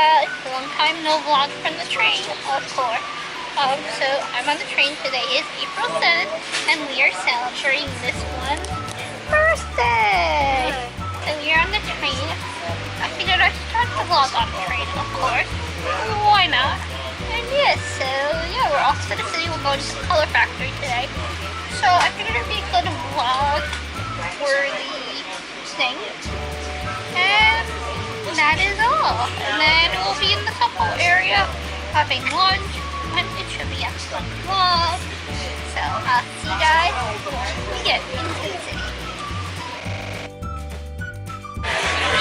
guys, long time no vlog from the train, of course. So I'm on the train. Today is April 7th and we are celebrating this one's birthday. So we're on the train. I figured I'd start the vlog on the train, of course. Why not? And yes, so yeah, we're off to the city. We're going to the color factory today. So I figured it'd be a good vlog worthy thing. And that is all. And then we'll be in the couple area having lunch, and it should be a fun vlog. So I'll see you guys when we get into the city.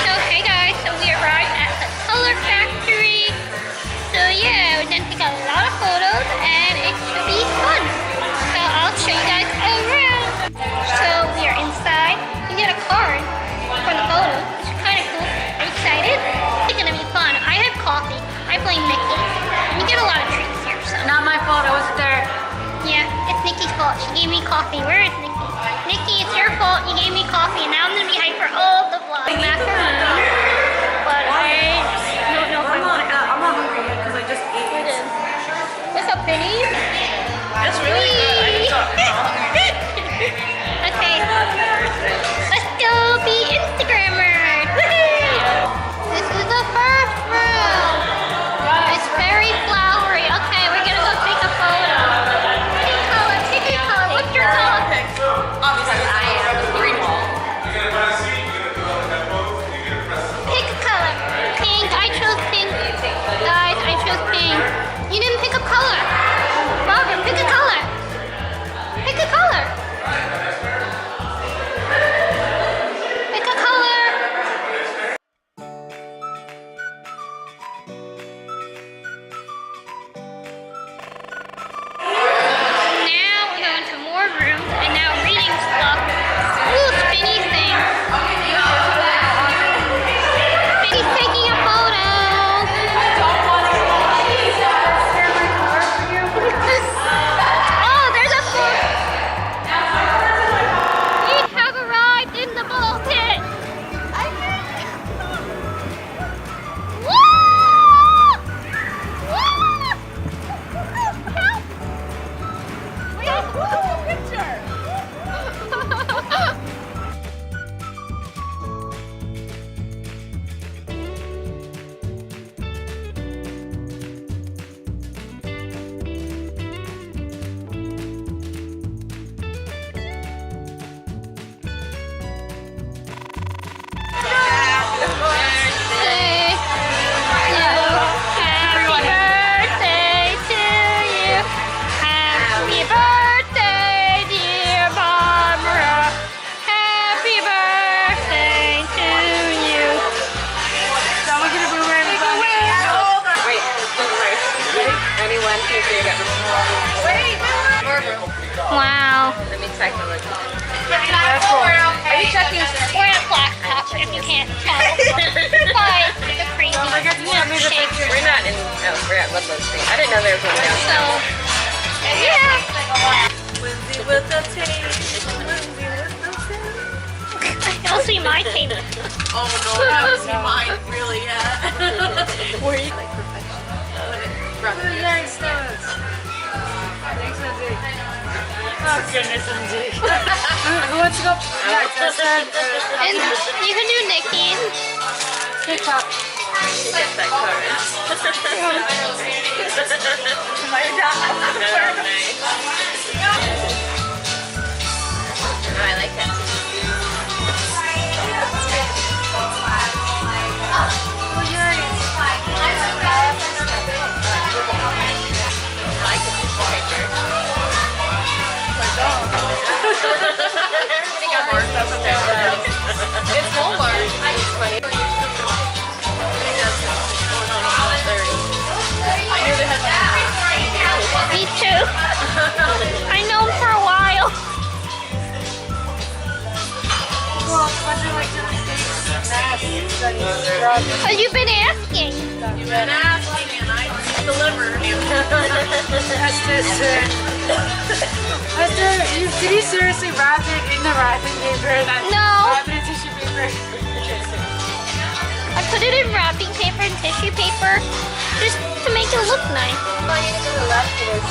So hey guys, so we arrived at the color factory. So yeah, we're gonna take a lot of photos and it should be fun. So I'll show you guys around. So we are inside. You get a card for the photo, which is kind of cool. Are you excited? It's gonna be fun. I had coffee. I blame Nikki. And you get a lot of treats here, so. Not my fault, I wasn't there. Yeah, it's Nikki's fault. She gave me coffee. Where is Nikki? Nikki, it's your fault. You gave me coffee, and now I'm gonna be hyped for all the vlogs. Macaroon. But I don't know if I want it. I'm not hungry yet because I just ate it. What's up, Penny? That's really good. Okay. Let's go be Instagrammers. Woohoo! This is the first room. It's very flowery. Okay, we're gonna go take a photo. Pick a color. Pick a color. What's your color? Obviously, I am green ball. Pick a color. Pink. I chose pink. Guys, I chose pink. You didn't pick a color. Barbara, pick a color. Pick a color. Pick a color. Now we're going to more rooms and now reading stuff. Ooh, spinny thing. Spinny's taking a photo. Oh, there's a photo. We have arrived in the ball pit. Woo! Woo! Help! Wow. Let me check the look. Are you checking? We're at Black Top, if you can't tell. But the crazy shake. We're not in, we're at Ludlow Street. I didn't know there was one down. So, yeah. Lindsay with the tape. Lindsay with the tape. I can see my tape. Oh no, I haven't seen mine really yet. Were you? Nice notes. Thanks, Lindsay. Oh goodness, Lindsay. Who wants to go? And you can do Nikki's. TikTok. Get that card. I like that. Oh, yay. I like the picture. Everybody got more stuff in there. It's Walmart. It's funny. Me too. I know him for a while. Because you've been asking. You've been asking and I delivered. Esther, did you seriously wrap it in the wrapping paper? No. Wrap it in tissue paper? I put it in wrapping paper and tissue paper, Just to make it look nice.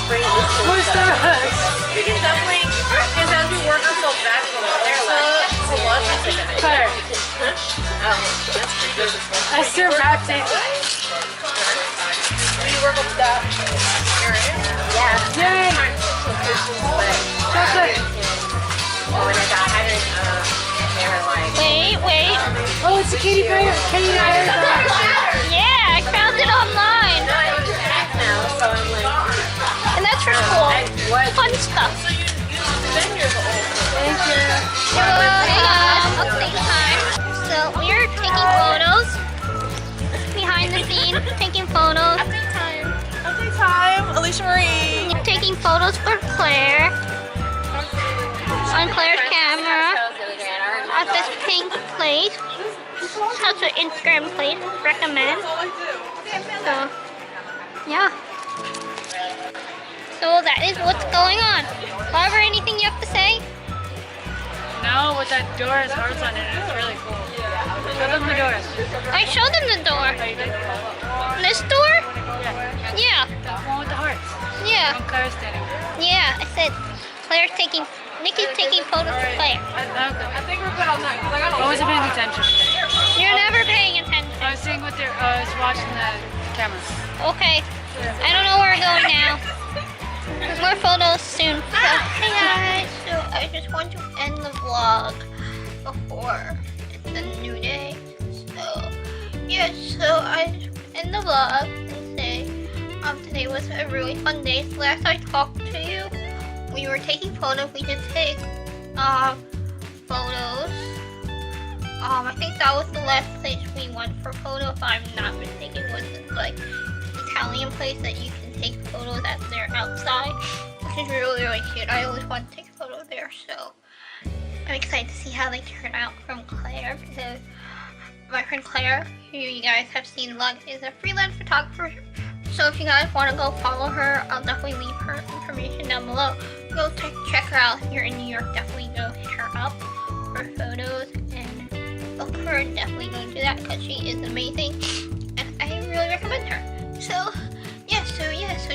Where's Starbucks? We can definitely, because as we work ourselves back from there, so what? Claire. Esther wrapped it. We work on that. Yay! Chocolate. Wait. Oh, it's a Katy Perry. Katy Perry. Yeah, I found it online. And that's for school. Fun stuff. Thank you. Hey guys, update time. So we are taking photos. Behind the scenes, taking photos. Update time. Alicia Marie. Taking photos for Claire. On Claire's camera. At this pink place. Such an Instagram place. Recommend. So, yeah. So that is what's going on. Barbara, anything you have to say? No, with that door has hearts on it, and it's really cool. Show them the door. I showed them the door. Oh, you did? This door? Yeah. Yeah. The one with the hearts. Yeah. On Claire's standing. Yeah. I said Nikki's taking photos of Claire. I think we're good on that, because I wasn't paying attention. You're never paying attention. I was seeing what they're, I was watching the camera. Okay. I don't know where we're going now. There's more photos soon. So, hey guys. So I just want to end the vlog before it's a new day. So yeah. So I just end the vlog and say today was a really fun day. So last I talked to you, we were taking photos. We did take photos. I think that was the last place we went for photos. If I'm not mistaken, was this like Italian place that you can take photos at their outside, which is really cute. I always want to take a photo there, so I'm excited to see how they turn out from Claire, because my friend Claire, who you guys have seen a lot, is a freelance photographer. So if you guys want to go follow her, I'll definitely leave her information down below. Go check her out if you're in New York. Definitely go hit her up for photos and look for her. Definitely go do that because she is amazing, and I really recommend her. So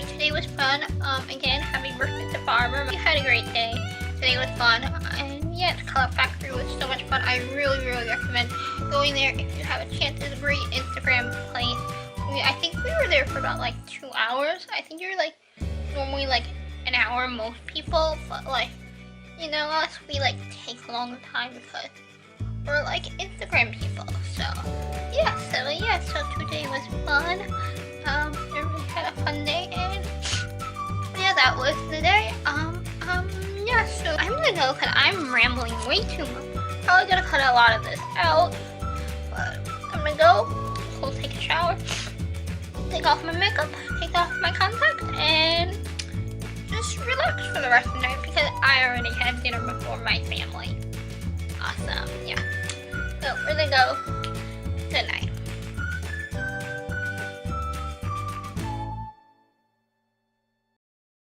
today was fun. Again, happy birthday to Barbara. We had a great day. Today was fun, and yeah, the Color Factory was so much fun. I really recommend going there if you have a chance. It's a great Instagram place. I think we were there for about like 2 hours. I think you're like normally like an hour most people, but like, you know, us, we like take a longer time because we're like Instagram people. So today was fun. We really had a fun day, and yeah, that was the day. So I'm gonna go because I'm rambling way too much. Probably gonna cut a lot of this out, but I'm gonna go take a shower, take off my makeup, take off my contacts, and just relax for the rest of the night because I already had dinner before my family. Awesome, yeah. So we're gonna go. Good night.